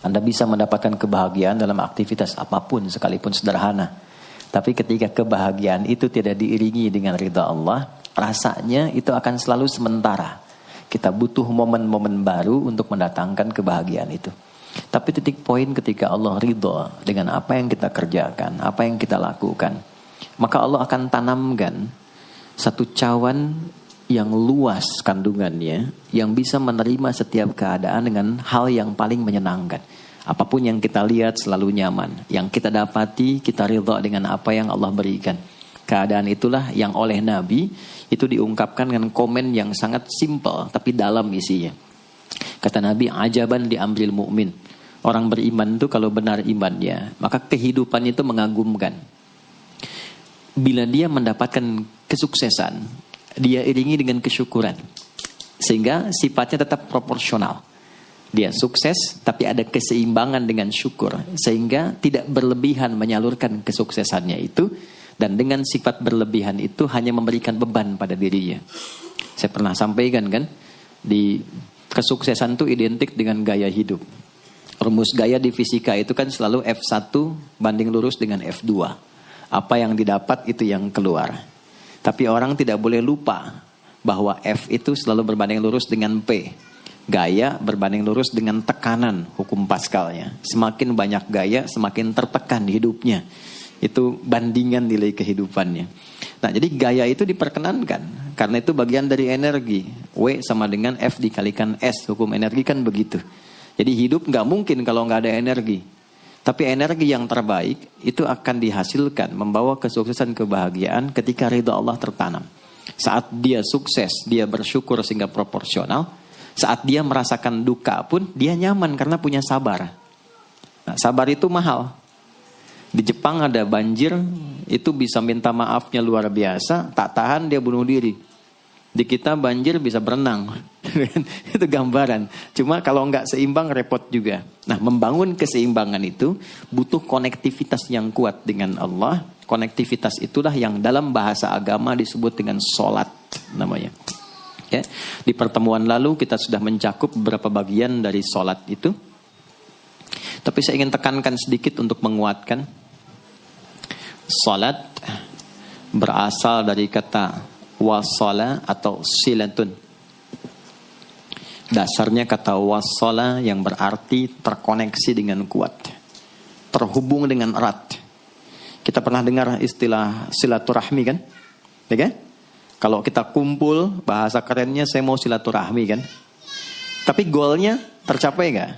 Anda bisa mendapatkan kebahagiaan dalam aktivitas apapun sekalipun sederhana. Tapi ketika kebahagiaan itu tidak diiringi dengan ridha Allah, rasanya itu akan selalu sementara. Kita butuh momen-momen baru untuk mendatangkan kebahagiaan itu. Tapi titik poin ketika Allah ridha dengan apa yang kita kerjakan, apa yang kita lakukan, maka Allah akan tanamkan satu cawan yang luas kandungannya, yang bisa menerima setiap keadaan dengan hal yang paling menyenangkan. Apapun yang kita lihat selalu nyaman. Yang kita dapati, kita ridha dengan apa yang Allah berikan. Keadaan itulah yang oleh Nabi itu diungkapkan dengan komen yang sangat simpel tapi dalam isinya. Kata Nabi, ajaban li amril mu'min. Orang beriman itu kalau benar imannya, maka kehidupan itu mengagumkan. Bila dia mendapatkan kesuksesan, dia iringi dengan kesyukuran. Sehingga sifatnya tetap proporsional. Dia sukses, tapi ada keseimbangan dengan syukur. Sehingga tidak berlebihan menyalurkan kesuksesannya itu. Dan dengan sifat berlebihan itu hanya memberikan beban pada dirinya. Saya pernah sampaikan kan, di kesuksesan itu identik dengan gaya hidup. Rumus gaya di fisika itu kan selalu F1 banding lurus dengan F2. Apa yang didapat itu yang keluar. Tapi orang tidak boleh lupa bahwa F itu selalu berbanding lurus dengan P. Gaya berbanding lurus dengan tekanan, hukum Pascalnya. Semakin banyak gaya, semakin tertekan hidupnya. Itu bandingan nilai kehidupannya. Nah, jadi gaya itu diperkenankan. Karena itu bagian dari energi. W sama dengan F dikalikan S. Hukum energi kan begitu. Jadi hidup nggak mungkin kalau nggak ada energi. Tapi energi yang terbaik itu akan dihasilkan, membawa kesuksesan kebahagiaan ketika ridha Allah tertanam. Saat dia sukses, dia bersyukur sehingga proporsional. Saat dia merasakan duka pun, dia nyaman karena punya sabar. Nah, sabar itu mahal. Di Jepang ada banjir, itu bisa minta maafnya luar biasa, tak tahan dia bunuh diri. Di kita banjir bisa berenang. Itu gambaran. Cuma kalau nggak seimbang repot juga. Nah, membangun keseimbangan itu butuh konektivitas yang kuat dengan Allah. Konektivitas itulah yang dalam bahasa agama disebut dengan sholat namanya. Ya. Di pertemuan lalu kita sudah mencakup beberapa bagian dari sholat itu. Tapi saya ingin tekankan sedikit untuk menguatkan. Sholat berasal dari kata wasala atau silatun. Dasarnya kata wasala yang berarti terkoneksi dengan kuat. Terhubung dengan erat. Kita pernah dengar istilah silaturahmi kan? Ya kan? Kalau kita kumpul, bahasa kerennya saya mau silaturahmi kan? Tapi goalnya tercapai gak?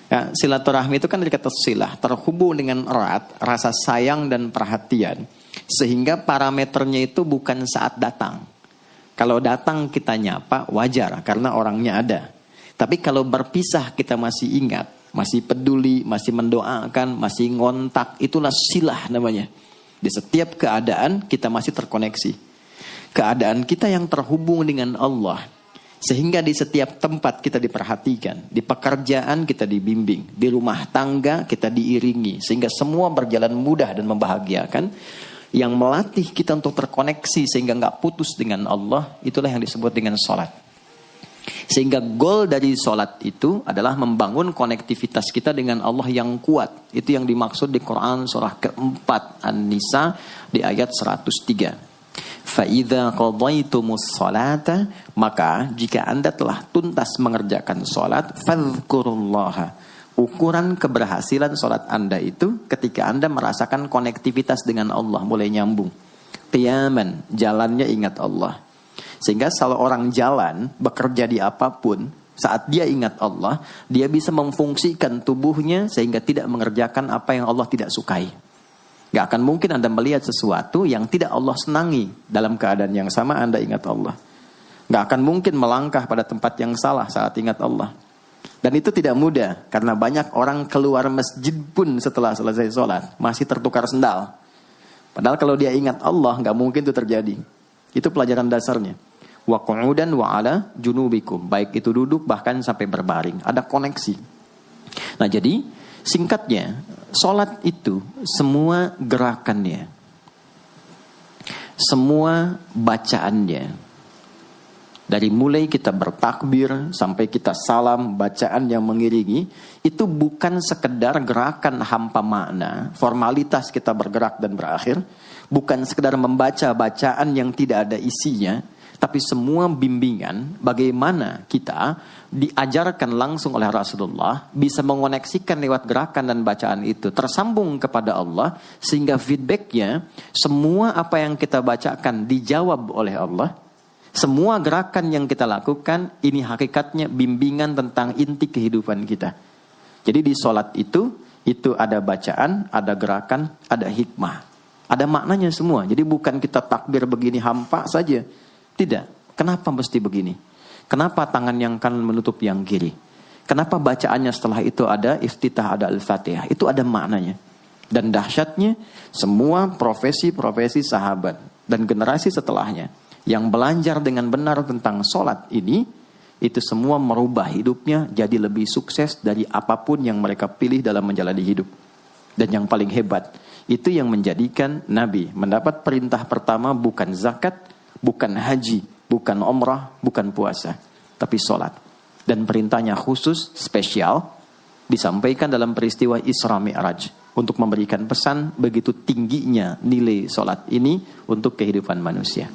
Ya, silaturahmi itu kan dari kata silah, terhubung dengan erat, rasa sayang dan perhatian. Sehingga parameternya itu bukan saat datang. Kalau datang kita nyapa, wajar karena orangnya ada. Tapi kalau berpisah kita masih ingat, masih peduli, masih mendoakan, masih ngontak, itulah silah namanya. Di setiap keadaan kita masih terkoneksi. Keadaan kita yang terhubung dengan Allah. Sehingga di setiap tempat kita diperhatikan. Di pekerjaan kita dibimbing. Di rumah tangga kita diiringi. Sehingga semua berjalan mudah dan membahagiakan. Yang melatih kita untuk terkoneksi sehingga gak putus dengan Allah. Itulah yang disebut dengan sholat. Sehingga goal dari sholat itu adalah membangun konektivitas kita dengan Allah yang kuat. Itu yang dimaksud di Quran surah keempat An-Nisa di ayat 103. فَإِذَا قَضَيْتُمُ الصَّلَاةَ maka jika anda telah tuntas mengerjakan sholat, فَاذْكُرُوا اللَّهَ. Ukuran keberhasilan sholat anda itu ketika anda merasakan konektivitas dengan Allah mulai nyambung. Qiyaman, jalannya ingat Allah. Sehingga kalau orang jalan, bekerja di apapun, saat dia ingat Allah, dia bisa memfungsikan tubuhnya sehingga tidak mengerjakan apa yang Allah tidak sukai. Gak akan mungkin Anda melihat sesuatu yang tidak Allah senangi. Dalam keadaan yang sama Anda ingat Allah. Gak akan mungkin melangkah pada tempat yang salah saat ingat Allah. Dan itu tidak mudah. Karena banyak orang keluar masjid pun setelah selesai sholat masih tertukar sendal. Padahal kalau dia ingat Allah gak mungkin itu terjadi. Itu pelajaran dasarnya. Wa qu'udan wa ala junubikum. Baik itu duduk bahkan sampai berbaring. Ada koneksi. Nah jadi singkatnya, sholat itu semua gerakannya, semua bacaannya, Dari mulai kita bertakbir sampai kita salam, bacaan yang mengiringi, itu bukan sekedar gerakan hampa makna, formalitas kita bergerak dan berakhir, bukan sekedar membaca bacaan yang tidak ada isinya, tapi semua bimbingan bagaimana kita diajarkan langsung oleh Rasulullah, bisa mengoneksikan lewat gerakan dan bacaan itu, tersambung kepada Allah, sehingga feedbacknya, semua apa yang kita bacakan dijawab oleh Allah. Semua gerakan yang kita lakukan, ini hakikatnya bimbingan tentang inti kehidupan kita. Jadi di sholat itu ada bacaan, ada gerakan, ada hikmah. Ada maknanya semua. Jadi bukan kita takbir begini hampa saja. Tidak. Kenapa mesti begini? Kenapa tangan yang kanan menutup yang kiri? Kenapa bacaannya setelah itu ada iftitah, ada al-fatihah? Itu ada maknanya. Dan dahsyatnya, semua profesi-profesi sahabat dan generasi setelahnya yang belajar dengan benar tentang sholat ini, itu semua merubah hidupnya jadi lebih sukses dari apapun yang mereka pilih dalam menjalani hidup. Dan yang paling hebat, itu yang menjadikan Nabi mendapat perintah pertama bukan zakat, bukan haji, bukan umrah, bukan puasa, tapi sholat. Dan perintahnya khusus, spesial, disampaikan dalam peristiwa Isra Mi'raj, untuk memberikan pesan begitu tingginya nilai sholat ini untuk kehidupan manusia.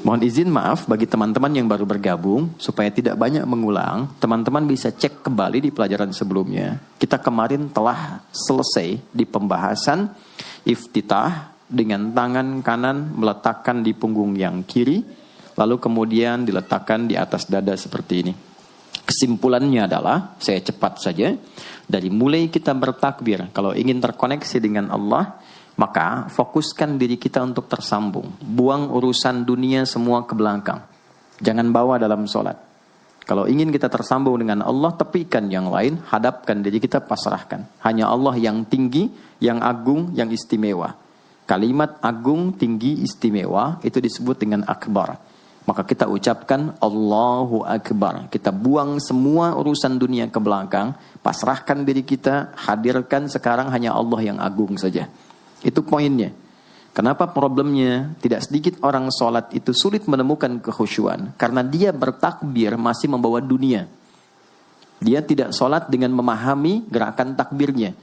Mohon izin maaf bagi teman-teman yang baru bergabung, supaya tidak banyak mengulang, teman-teman bisa cek kembali di pelajaran sebelumnya. Kita kemarin telah selesai di pembahasan iftitah dengan tangan kanan meletakkan di punggung yang kiri, lalu kemudian diletakkan di atas dada seperti ini. Kesimpulannya adalah, saya cepat saja, dari mulai kita bertakbir, kalau ingin terkoneksi dengan Allah, maka fokuskan diri kita untuk tersambung. Buang urusan dunia semua ke belakang. Jangan bawa dalam sholat. Kalau ingin kita tersambung dengan Allah, tepikan yang lain, hadapkan diri kita, pasrahkan. Hanya Allah yang tinggi, yang agung, yang istimewa. Kalimat agung, tinggi, istimewa, itu disebut dengan akbar. Maka kita ucapkan Allahu Akbar. Kita buang semua urusan dunia ke belakang, pasrahkan diri kita, hadirkan sekarang hanya Allah yang agung saja. Itu poinnya. Kenapa problemnya? Tidak sedikit orang sholat itu sulit menemukan kekhusyuan. Karena dia bertakbir masih membawa dunia. Dia tidak sholat dengan memahami gerakan takbirnya.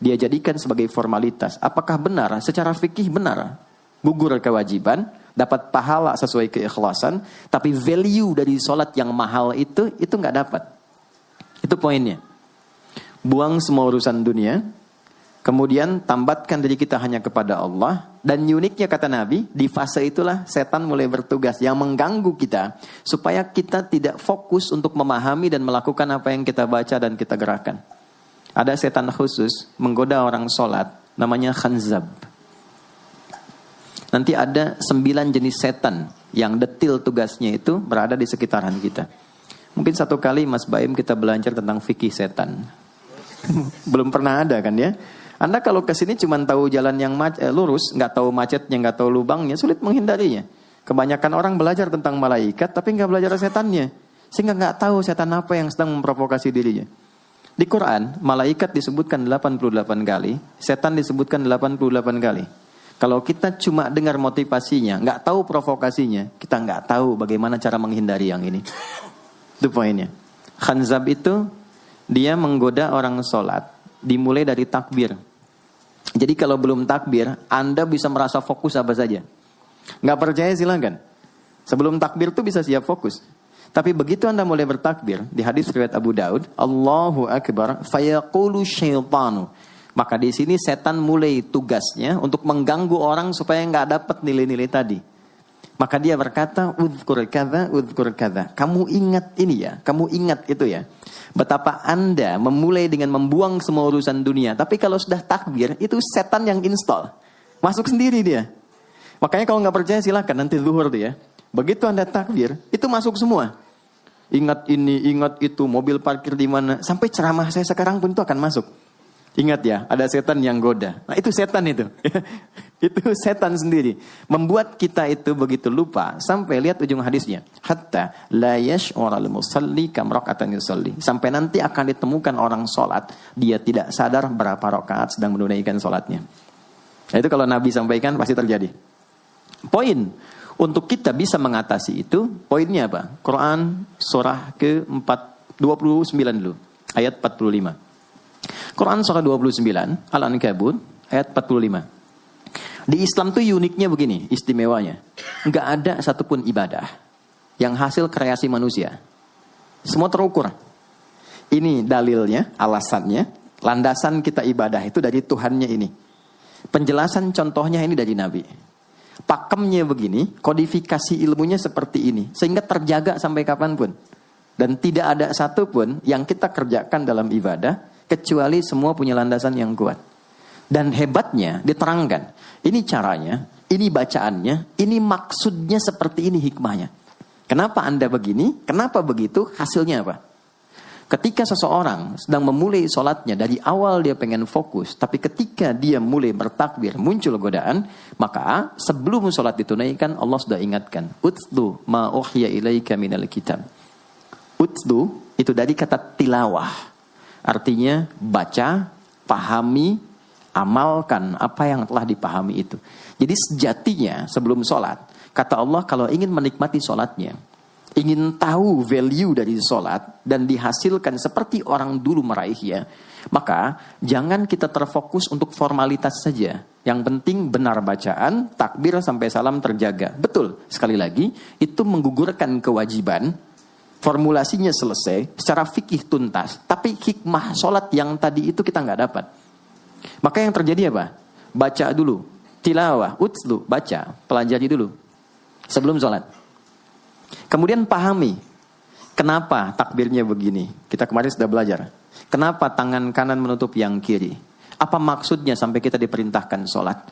Dia jadikan sebagai formalitas. Apakah benar? Secara fikih benar. Gugur kewajiban, dapat pahala sesuai keikhlasan. Tapi value dari sholat yang mahal itu nggak dapat. Itu poinnya. Buang semua urusan dunia. Kemudian tambatkan diri kita hanya kepada Allah. Dan uniknya kata Nabi, di fase itulah setan mulai bertugas yang mengganggu kita, supaya kita tidak fokus untuk memahami dan melakukan apa yang kita baca dan kita gerakan. Ada setan khusus menggoda orang sholat, namanya khanzab. Nanti ada 9 jenis setan yang detil tugasnya itu berada di sekitaran kita. Mungkin satu kali Mas Baim kita belajar tentang fikih setan. Belum pernah ada kan ya? Anda kalau kesini cuma tahu jalan yang lurus, nggak tahu macetnya, nggak tahu lubangnya, sulit menghindarinya. Kebanyakan orang belajar tentang malaikat, tapi nggak belajar setannya, sehingga nggak tahu setan apa yang sedang memprovokasi dirinya. Di Quran, malaikat disebutkan 88 kali, setan disebutkan 88 kali. Kalau kita cuma dengar motivasinya, nggak tahu provokasinya, kita nggak tahu bagaimana cara menghindari yang ini. Itu poinnya. Khanzab itu, dia menggoda orang sholat, dimulai dari takbir. Jadi kalau belum takbir, Anda bisa merasa fokus apa saja. Nggak percaya silakan. Sebelum takbir tuh bisa siap fokus. Tapi begitu Anda mulai bertakbir, di hadis riwayat Abu Daud, Allahu Akbar, fayaqulu syaitanu. Maka di sini setan mulai tugasnya untuk mengganggu orang supaya nggak dapat nilai-nilai tadi. Maka dia berkata, udhkur kadza. Kamu ingat ini ya, kamu ingat itu ya. Betapa Anda memulai dengan membuang semua urusan dunia. Tapi kalau sudah takbir, itu setan yang install. Masuk sendiri dia. Makanya kalau nggak percaya silakan nanti zuhur tuh ya. Begitu Anda takbir, itu masuk semua. Ingat ini, ingat itu, mobil parkir di mana. Sampai ceramah saya sekarang pun itu akan masuk. Ingat ya, ada setan yang goda. Nah itu setan itu. Itu setan sendiri. Membuat kita itu begitu lupa. Sampai lihat ujung hadisnya. Hatta la yash'ural musalli kam raka'atan yusalli. Sampai nanti akan ditemukan orang sholat. Dia tidak sadar berapa rakaat sedang menunaikan sholatnya. Nah, itu kalau Nabi sampaikan pasti terjadi. Poin. Untuk kita bisa mengatasi itu, poinnya apa? Quran surah ke-29 dulu, ayat 45. Quran surah 29, Al-Ankabut, ayat 45. Di Islam tuh uniknya begini, istimewanya. Nggak ada satupun ibadah yang hasil kreasi manusia. Semua terukur. Ini dalilnya, alasannya, landasan kita ibadah itu dari Tuhannya ini. Penjelasan contohnya ini dari Nabi. Pakemnya begini, kodifikasi ilmunya seperti ini. Sehingga terjaga sampai kapanpun. Dan tidak ada satupun yang kita kerjakan dalam ibadah, kecuali semua punya landasan yang kuat. Dan hebatnya diterangkan. Ini caranya, ini bacaannya, ini maksudnya seperti ini hikmahnya. Kenapa Anda begini? Kenapa begitu? Hasilnya apa? Ketika seseorang sedang memulai sholatnya, dari awal dia pengen fokus, tapi ketika dia mulai bertakbir, muncul godaan, maka sebelum sholat ditunaikan, Allah sudah ingatkan, Utlu ma uhiya ilaika minal kitab. Utlu itu dari kata tilawah. Artinya baca, pahami, amalkan apa yang telah dipahami itu. Jadi sejatinya sebelum sholat, kata Allah kalau ingin menikmati sholatnya, ingin tahu value dari sholat dan dihasilkan seperti orang dulu meraihnya, maka jangan kita terfokus untuk formalitas saja. Yang penting benar bacaan, takbir sampai salam terjaga. Betul, sekali lagi, itu menggugurkan kewajiban, formulasinya selesai, secara fikih tuntas. Tapi hikmah sholat yang tadi itu kita nggak dapat. Maka yang terjadi apa? Baca dulu, tilawah, utlu, baca, pelajari dulu sebelum sholat. Kemudian pahami, kenapa takbirnya begini? Kita kemarin sudah belajar. Kenapa tangan kanan menutup yang kiri? Apa maksudnya sampai kita diperintahkan sholat?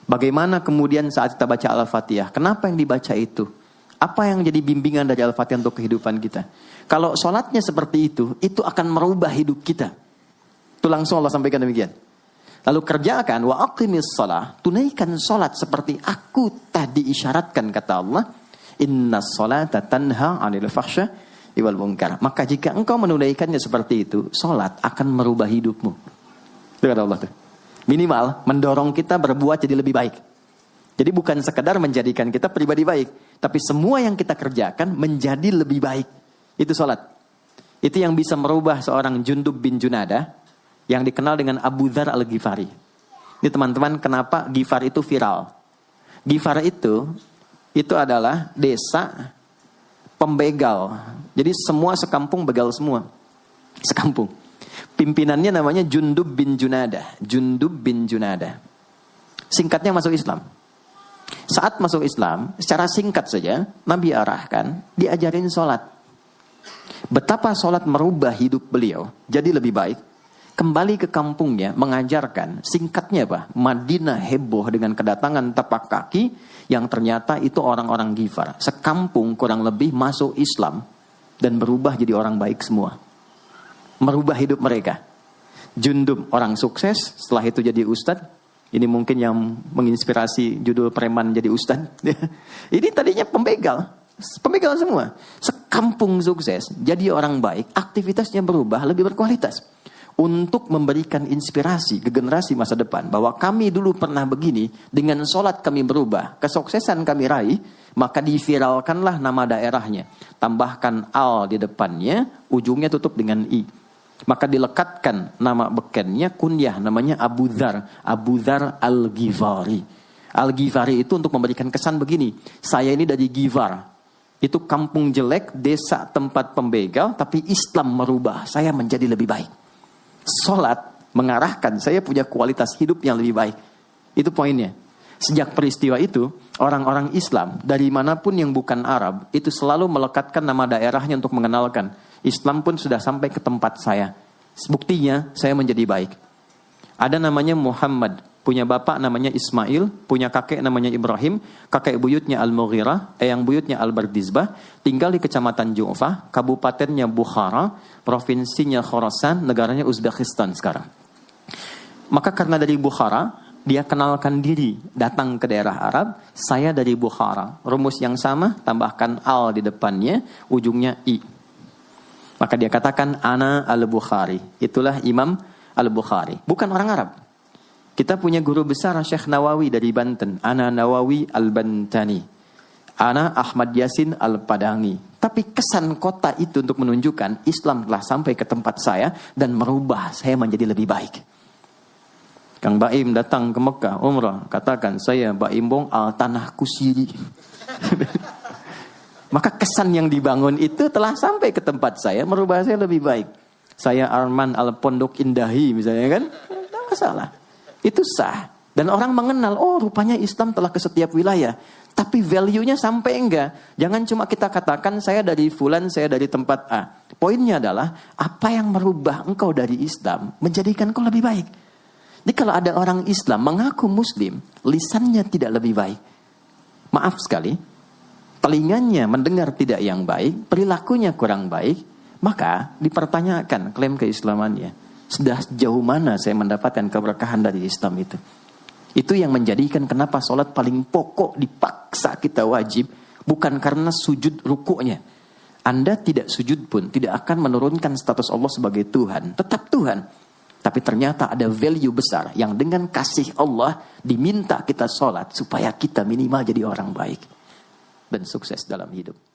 Bagaimana kemudian saat kita baca Al-Fatihah? Kenapa yang dibaca itu? Apa yang jadi bimbingan dari Al-Fatihah untuk kehidupan kita? Kalau sholatnya seperti itu akan merubah hidup kita. Itu langsung Allah sampaikan demikian. Lalu kerjakan, wa aqimis shalah, tunaikan sholat seperti aku tadi isyaratkan, kata Allah. Inna sholata tanha 'anil fahsya wal munkar. Maka jika engkau menunaikannya seperti itu, sholat akan merubah hidupmu. Itu kata Allah tuh. Minimal mendorong kita berbuat jadi lebih baik. Jadi bukan sekedar menjadikan kita pribadi baik, tapi semua yang kita kerjakan menjadi lebih baik. Itu sholat. Itu yang bisa merubah seorang Jundub bin Junadah yang dikenal dengan Abu Dzar al-Ghifari. Ini teman-teman, kenapa Ghifar itu viral? Ghifar itu adalah desa pembegal. Jadi semua sekampung begal semua. Sekampung. Pimpinannya namanya Jundub bin Junadah. Jundub bin Junadah. Singkatnya masuk Islam. Saat masuk Islam, secara singkat saja, Nabi arahkan, diajarin sholat. Betapa sholat merubah hidup beliau jadi lebih baik. Kembali ke kampungnya, mengajarkan, singkatnya apa? Madinah heboh dengan kedatangan tapak kaki, yang ternyata itu orang-orang Ghifar. Sekampung kurang lebih masuk Islam, dan berubah jadi orang baik semua. Merubah hidup mereka. Jundub orang sukses, setelah itu jadi ustadz. Ini mungkin yang menginspirasi judul preman jadi ustadz. Ini tadinya pembegal semua. Sekampung sukses, jadi orang baik, aktivitasnya berubah, lebih berkualitas. Untuk memberikan inspirasi ke generasi masa depan, bahwa kami dulu pernah begini, dengan sholat kami berubah, kesuksesan kami raih, maka diviralkanlah nama daerahnya. Tambahkan al di depannya, ujungnya tutup dengan i. Maka dilekatkan nama bekennya, kunyah, namanya Abu Dzar. Abu Dzar al-Ghifari. Al-Ghifari itu untuk memberikan kesan begini, saya ini dari Ghifar. Itu kampung jelek, desa tempat pembegal, tapi Islam merubah, saya menjadi lebih baik. Sholat mengarahkan saya punya kualitas hidup yang lebih baik. Itu poinnya. Sejak peristiwa itu, orang-orang Islam dari manapun yang bukan Arab itu selalu melekatkan nama daerahnya untuk mengenalkan. Islam pun sudah sampai ke tempat saya. Buktinya saya menjadi baik. Ada namanya Muhammad, punya bapak namanya Ismail, punya kakek namanya Ibrahim, kakek buyutnya Al-Mughirah, yang buyutnya Al-Bardizbah, tinggal di kecamatan Ju'fah, kabupatennya Bukhara, provinsinya Khorasan, negaranya Uzbekistan sekarang. Maka karena dari Bukhara, dia kenalkan diri, datang ke daerah Arab, saya dari Bukhara. Rumus yang sama, tambahkan al di depannya, ujungnya i. Maka dia katakan, ana al-Bukhari. Itulah Imam al-Bukhari. Bukan orang Arab. Kita punya guru besar Syekh Nawawi dari Banten. Ana Nawawi al-Bantani. Ana Ahmad Yasin Al-Padangi. Tapi kesan kota itu untuk menunjukkan Islam telah sampai ke tempat saya dan merubah saya menjadi lebih baik. Kang Baim datang ke Mekah umrah, katakan saya Baim Bong al tanah kusiri. Maka kesan yang dibangun itu telah sampai ke tempat saya, merubah saya lebih baik. Saya Arman al Pondok Indahi misalnya kan, tidak masalah. Itu sah. Dan orang mengenal, oh rupanya Islam telah ke setiap wilayah. Tapi value-nya sampai enggak. Jangan cuma kita katakan saya dari fulan, saya dari tempat A. Poinnya adalah, apa yang merubah engkau dari Islam, menjadikan engkau lebih baik. Jadi kalau ada orang Islam mengaku Muslim, lisannya tidak lebih baik. Maaf sekali, telinganya mendengar tidak yang baik, perilakunya kurang baik, maka dipertanyakan klaim keislamannya. Sudah sejauh mana saya mendapatkan keberkahan dari Islam itu? Itu yang menjadikan kenapa sholat paling pokok dipaksa kita wajib, bukan karena sujud rukuknya. Anda tidak sujud pun tidak akan menurunkan status Allah sebagai Tuhan, tetap Tuhan. Tapi ternyata ada value besar yang dengan kasih Allah diminta kita sholat supaya kita minimal jadi orang baik dan sukses dalam hidup.